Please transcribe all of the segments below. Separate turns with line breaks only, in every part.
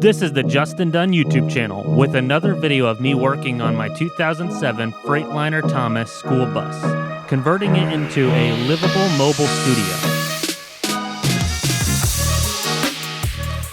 This is the Justin Dunn YouTube channel with another video of me working on my 2007 Frieghtliner Thomas School Bus, converting it into a livable mobile studio.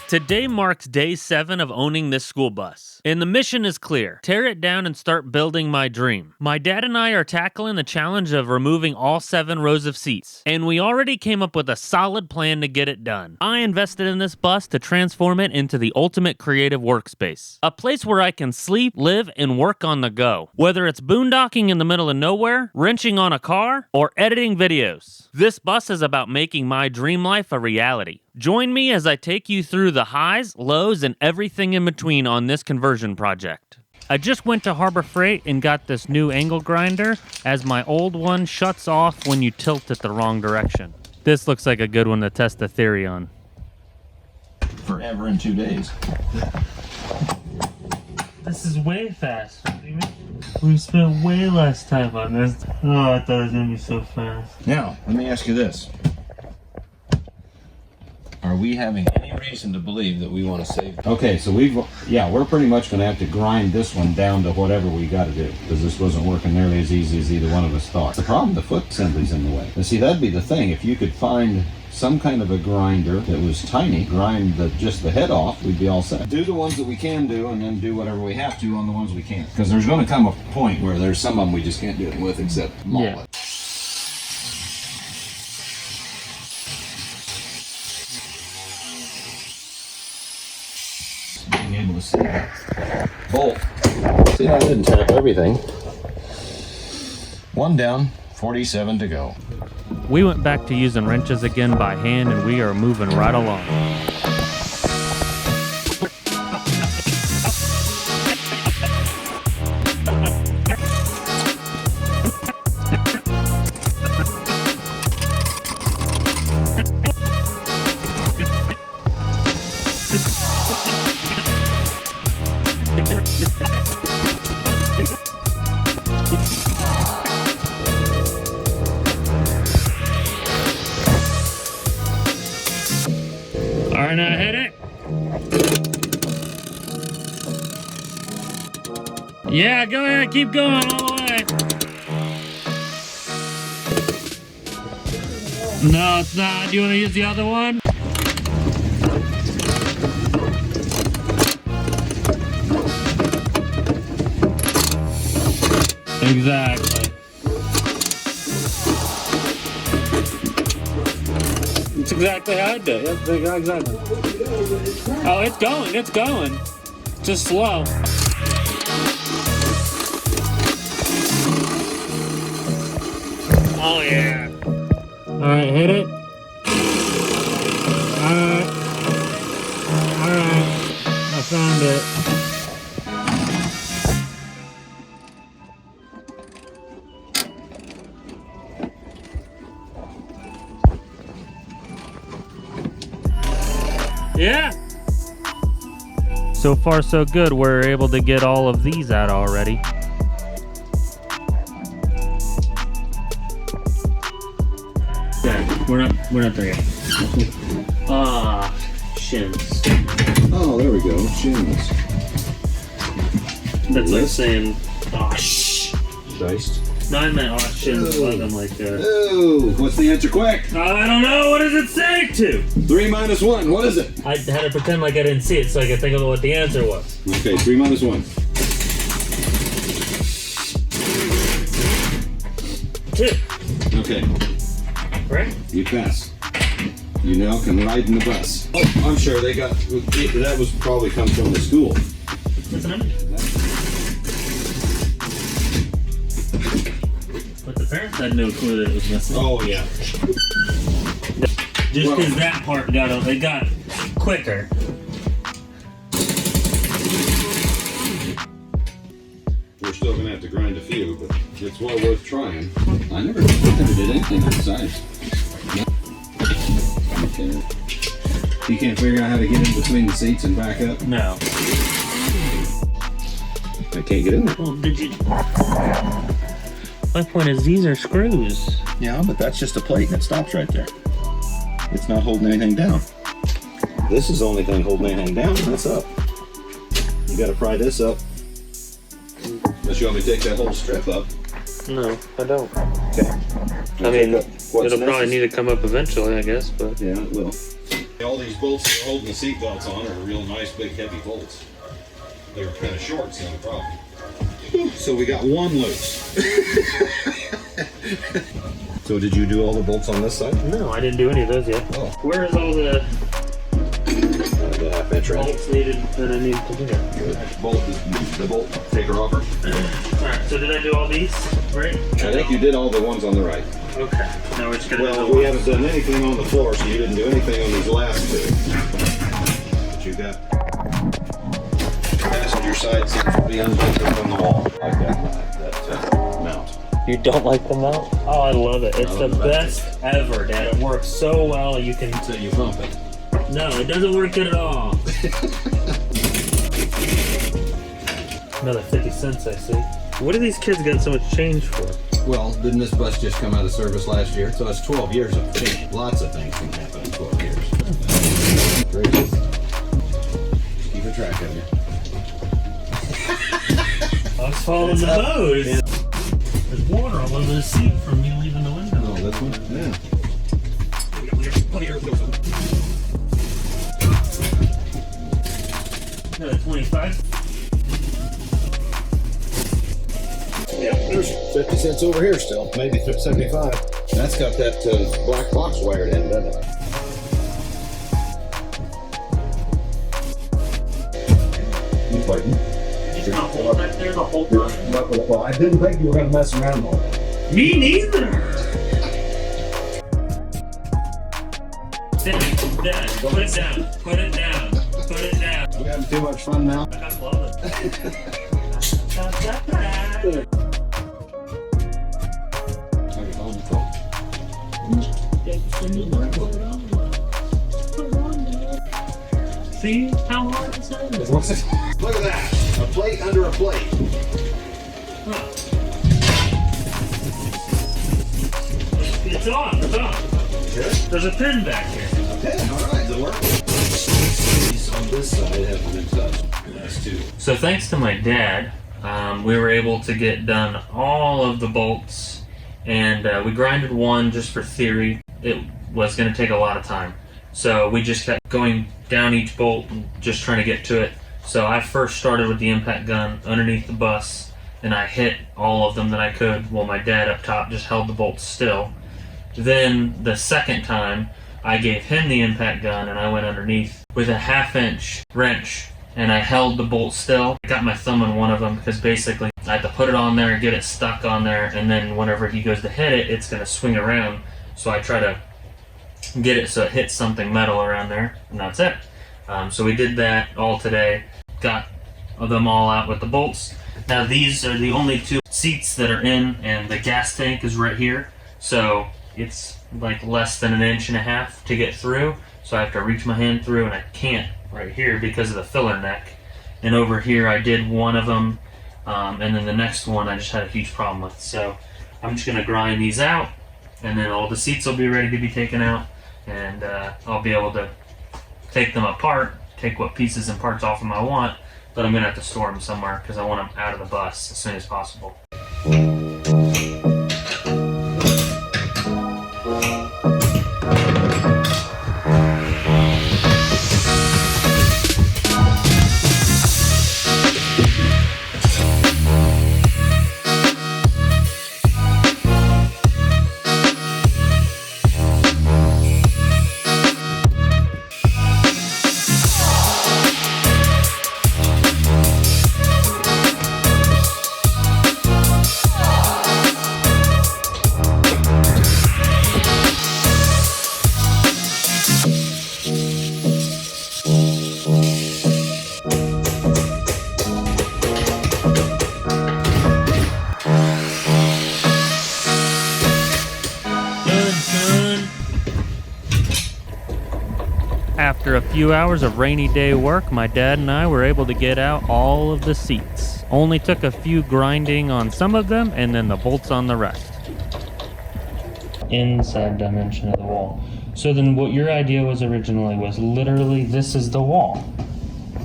Today marks day 7 of owning this school bus, and the mission is clear: tear it down and start building my dream. My dad and I are tackling the challenge of removing all 7 rows of seats, and we already came up with a solid plan to get it done. I invested in this bus to transform it into the ultimate creative workspace, a place where I can sleep, live, and work on the go. Whether it's boondocking in the middle of nowhere, wrenching on a car, or editing videos, this bus is about making my dream life a reality. Join me as I take you through the highs, lows, and everything in between on this conversion project. I just went to Harbor Freight and got this new angle grinder, as my old one shuts off when you tilt it the wrong direction. This looks like a good one to test the theory on.
Forever in 2 days.
This is way faster. We spent way less time on this. Oh, I thought it was gonna be so fast.
Now, let me ask you this. Are we having any reason to believe that we want to save?
Okay, so we're pretty much going to have to grind this one down to whatever we got to do, because this wasn't working nearly as easy as either one of us thought. The problem, the foot assembly's in the way. And see, that'd be the thing. If you could find some kind of a grinder that was tiny, grind just the head off, we'd be all set. Do the ones that we can do, and then do whatever we have to on the ones we can't. Because there's going to come a point where there's some of them we just can't do it with except maul it. Able to see both. See, I didn't tap everything. One down, 47 to go.
We went back to using wrenches again by hand, and we are moving right along. Alright, now hit it. Yeah, go ahead, keep going all the way. No, it's not. Do you want to use the other one? Exactly. That's exactly how I do it. Exactly. Oh, it's going. Just slow. Oh, yeah. Alright, hit it. Alright. I found it. Yeah. So far so good. We're able to get all of these out already. Okay, we're not there yet. Ah, shins.
Oh, there we go, shins.
That's like saying, oh, shh.
Diced.
No, I meant, oh, shins. I'm like,
Oh, what's the answer quick?
I don't know. What does it say to?
3 minus 1, what is it?
I had to pretend like I didn't see it so I could think of what the answer was.
Okay, 3 minus 1.
2.
Okay.
Right?
You pass. You now can ride in the bus. Oh, I'm sure they got, that was probably come from the school.
Listen up. But the parents had no clue that it was missing.
Oh, yeah.
Just because that part it got quicker.
We're still going to have to grind a few, but it's well worth trying. I never did anything besides. Okay. You can't figure out how to get in between the seats and back up?
No.
I can't get in there.
Well, did you? My point is, these are screws.
Yeah, but that's just a plate and it stops right there. It's not holding anything down.
This is the only thing holding anything down, and that's up. You gotta pry this up. Unless you want me to take that whole strip up.
No, I don't.
Okay.
I mean, it'll probably need to come up eventually, I guess, but...
Yeah, it will. All these bolts that are holding the seat belts on are real nice, big, heavy bolts. They're kind of short, so no problem. So we got one loose. So did you do all the bolts on this side?
No, I didn't do any of those yet.
Oh.
Where is all the
The half-inch wrench.
bolts needed that I need to do that?
Good. The bolt taker offer.
Alright, so did I do all these, right?
I think you did all the ones on the right.
Okay. Now we're just gonna do
Well,
the
we
ones.
haven't done anything on the floor, so you didn't do anything on these last two. But you got passenger side seems to be unbolted from the wall. Like that mount.
You don't like the mount? Oh, I love it. It's
I
the
love the
best ever, Dad. It works so well. You can...
Until you bump it.
No, it doesn't work good at all. Another 50 cents, I see. What do these kids got so much change for?
Well, didn't this bus just come out of service last year? So it's 12 years of change. Lots of things can happen in 12 years. Gracious. Just keep a track of you.
I was following the hose.
Yeah.
There's water all over the seat from me leaving the window.
Oh, this one? Yeah.
Another 25.
Yeah, there's 50 cents over here still. Maybe 75. That's got that black box wired in, doesn't it? You fighting?
It's not hold back there the whole time.
Well, I didn't think you were going to mess around with it.
Me neither. Dad, put it down. Put it down. Put it down.
We're having too much fun now.
I love it. See how hard this is?
Look at that. A plate under a plate.
Huh. It's on. It's on.
Sure.
There's a pin back here.
Okay, all right, it'll work. These on this side haven't been touched. Last two.
So thanks to my dad, we were able to get done all of the bolts, and we grinded one just for theory. It was going to take a lot of time. So we just kept going down each bolt and just trying to get to it. So I first started with the impact gun underneath the bus, and I hit all of them that I could while my dad up top just held the bolts still. Then the second time, I gave him the impact gun and I went underneath with a 1/2-inch wrench and I held the bolt still. I got my thumb on one of them because basically I had to put it on there, get it stuck on there, and then whenever he goes to hit it, it's going to swing around. So I try to get it so it hits something metal around there, and that's it. So we did that all today, got them all out with the bolts. Now these are the only two seats that are in, and the gas tank is right here. So it's like less than 1.5 inches to get through. So I have to reach my hand through, and I can't right here because of the filler neck. And over here I did one of them, and then the next one I just had a huge problem with. So I'm just gonna grind these out, and then all the seats will be ready to be taken out, and I'll be able to take them apart, take what pieces and parts off them I want, but I'm gonna have to store them somewhere because I want them out of the bus as soon as possible. After a few hours of rainy day work, my dad and I were able to get out all of the seats. Only took a few grinding on some of them and then the bolts on the rest. Inside dimension of the wall. So then what your idea was originally was literally this is the wall.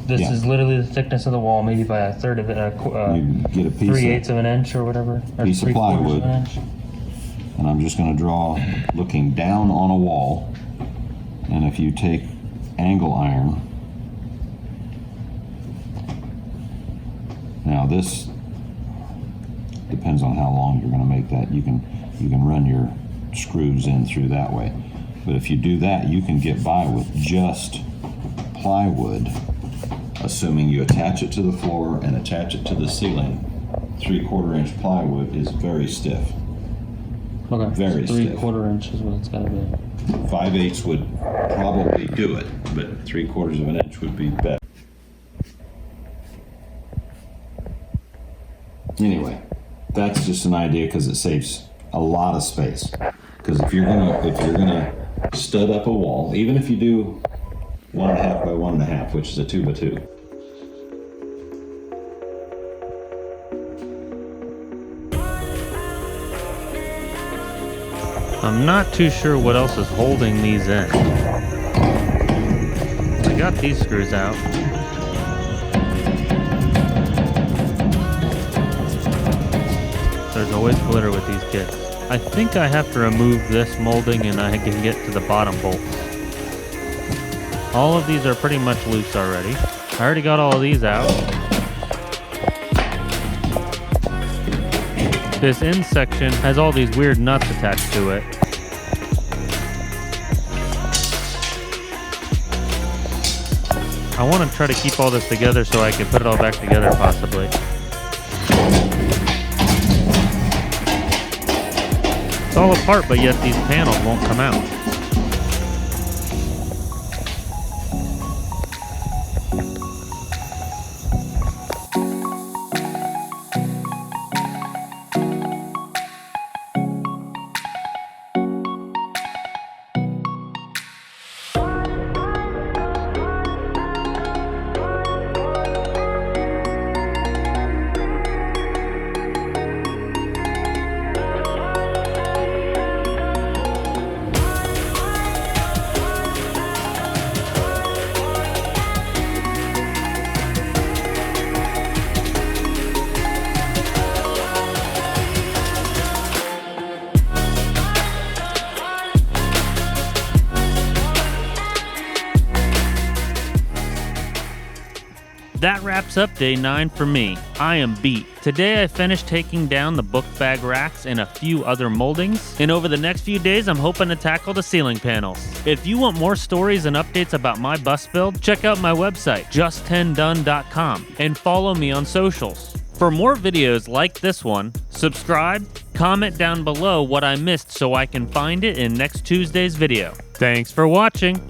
This
Yeah.
is literally the thickness of the wall, maybe by a third of it,
You get a piece
3/8 of an inch or whatever. Or
piece of
3/4
plywood.
an inch.
and I'm just going to draw looking down on a wall. And if you take angle iron, now this depends on how long you're going to make that. You can run your screws in through that way, but if you do that, you can get by with just plywood, assuming you attach it to the floor and attach it to the ceiling. 3/4 inch plywood is very stiff.
Okay.
Very stiff.
3/4 inch is what it's got to be.
5/8 would probably do it, but 3/4 of an inch would be better. Anyway, that's just an idea because it saves a lot of space. Because if you're gonna stud up a wall, even if you do 1.5 by 1.5, which is a 2 by 2.
I'm not too sure what else is holding these in. I got these screws out. There's always glitter with these kits. I think I have to remove this molding and I can get to the bottom bolts. All of these are pretty much loose already. I already got all of these out. This end section has all these weird nuts attached to it. I want to try to keep all this together so I can put it all back together possibly. It's all apart, but yet these panels won't come out. That wraps up day 9 for me. I am beat. Today I finished taking down the book bag racks and a few other moldings, and over the next few days I'm hoping to tackle the ceiling panels. If you want more stories and updates about my bus build, check out my website, just10done.com, and follow me on socials. For more videos like this one, subscribe, comment down below what I missed so I can find it in next Tuesday's video. Thanks for watching.